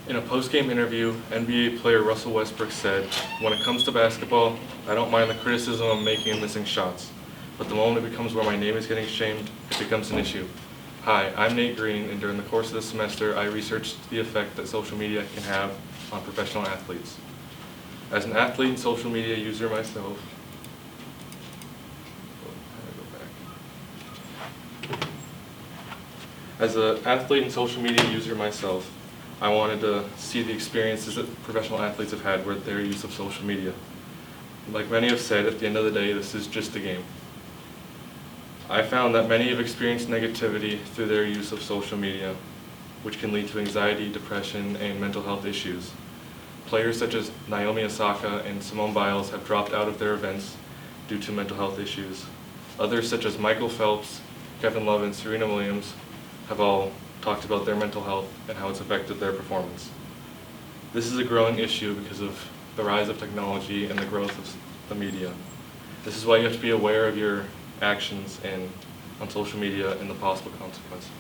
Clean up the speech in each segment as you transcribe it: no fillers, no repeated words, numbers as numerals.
In a post-game interview, NBA player Russell Westbrook said, "When it comes to basketball, I don't mind the criticism of making and missing shots. But the moment it becomes where my name is getting shamed, it becomes an issue. Hi, I'm Nate Green, and during the course of this semester, I researched the effect that social media can have on professional athletes. As an athlete and social media user myself," I wanted to see the experiences that professional athletes have had with their use of social media. Like many have said, at the end of the day, this is just a game. I found that many have experienced negativity through their use of social media, which can lead to anxiety, depression, and mental health issues. Players such as Naomi Osaka and Simone Biles have dropped out of their events due to mental health issues. Others such as Michael Phelps, Kevin Love, and Serena Williams have all talked about their mental health and how it's affected their performance. This is a growing issue because of the rise of technology and the growth of the media. This is why you have to be aware of your actions on social media and the possible consequences.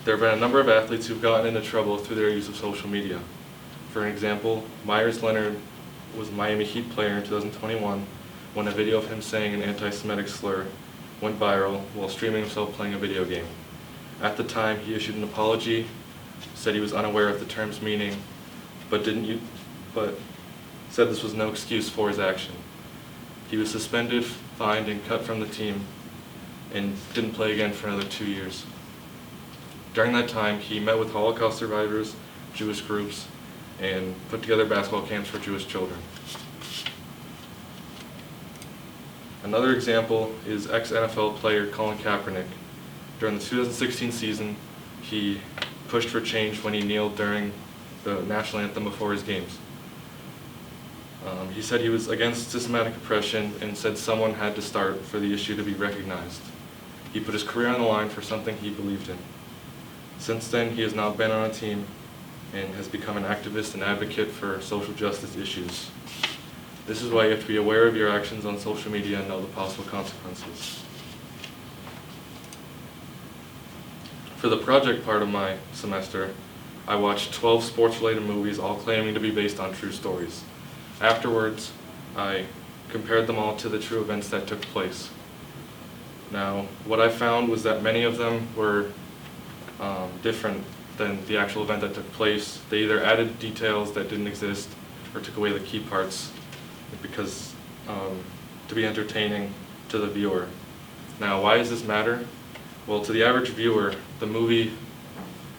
There have been a number of athletes who've gotten into trouble through their use of social media. For an example, Myers Leonard was a Miami Heat player in 2021 when a video of him saying an anti-Semitic slur went viral while streaming himself playing a video game. At the time, he issued an apology, said he was unaware of the term's meaning, but said this was no excuse for his action. He was suspended, fined, and cut from the team, and didn't play again for another 2 years. During that time, he met with Holocaust survivors, Jewish groups, and put together basketball camps for Jewish children. Another example is ex-NFL player Colin Kaepernick. During the 2016 season, he pushed for change when he kneeled during the national anthem before his games. He said he was against systematic oppression and said someone had to start for the issue to be recognized. He put his career on the line for something he believed in. Since then, he has now been on a team and has become an activist and advocate for social justice issues. This is why you have to be aware of your actions on social media and know the possible consequences. For the project part of my semester, I watched 12 sports-related movies, all claiming to be based on true stories. Afterwards, I compared them all to the true events that took place. Now, what I found was that many of them were different than the actual event that took place. They either added details that didn't exist or took away the key parts because to be entertaining to the viewer. Now, why does this matter? Well, to the average viewer, the movie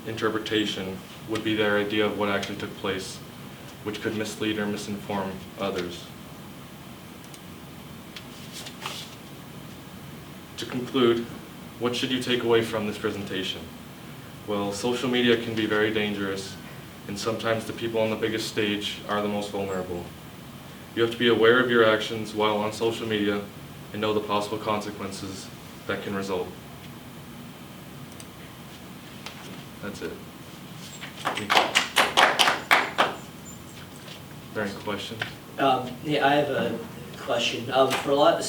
interpretation would be their idea of what actually took place, which could mislead or misinform others. To conclude, what should you take away from this presentation? Well, social media can be very dangerous, and sometimes the people on the biggest stage are the most vulnerable. You have to be aware of your actions while on social media and know the possible consequences that can result. That's it. Are there any questions? Yeah, I have a question. For a lot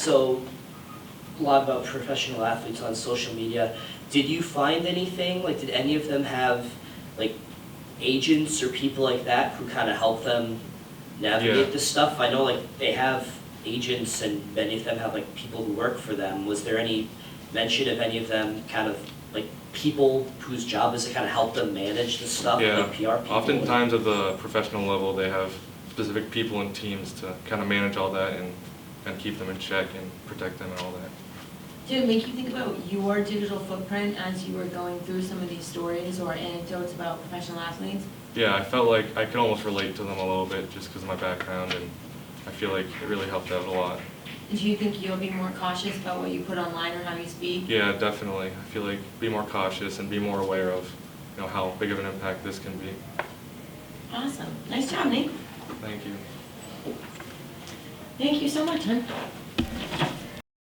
about professional athletes on social media. Did you find anything? Like, did any of them have like agents or people like that who kind of help them navigate this stuff? I know like they have agents, and many of them have like people who work for them. Was there any mention of any of them kind of like people whose job is to kind of help them manage this stuff, like PR people? Oftentimes at the professional level, they have specific people and teams to kind of manage all that and keep them in check and protect them and all that. Did it make you think about your digital footprint as you were going through some of these stories or anecdotes about professional athletes? Yeah, I felt like I could almost relate to them a little bit just because of my background, and I feel like it really helped out a lot. Do you think you'll be more cautious about what you put online or how you speak? Yeah, definitely. I feel like be more cautious and be more aware of, how big of an impact this can be. Awesome. Nice job, Nate. Thank you. Thank you so much, hon.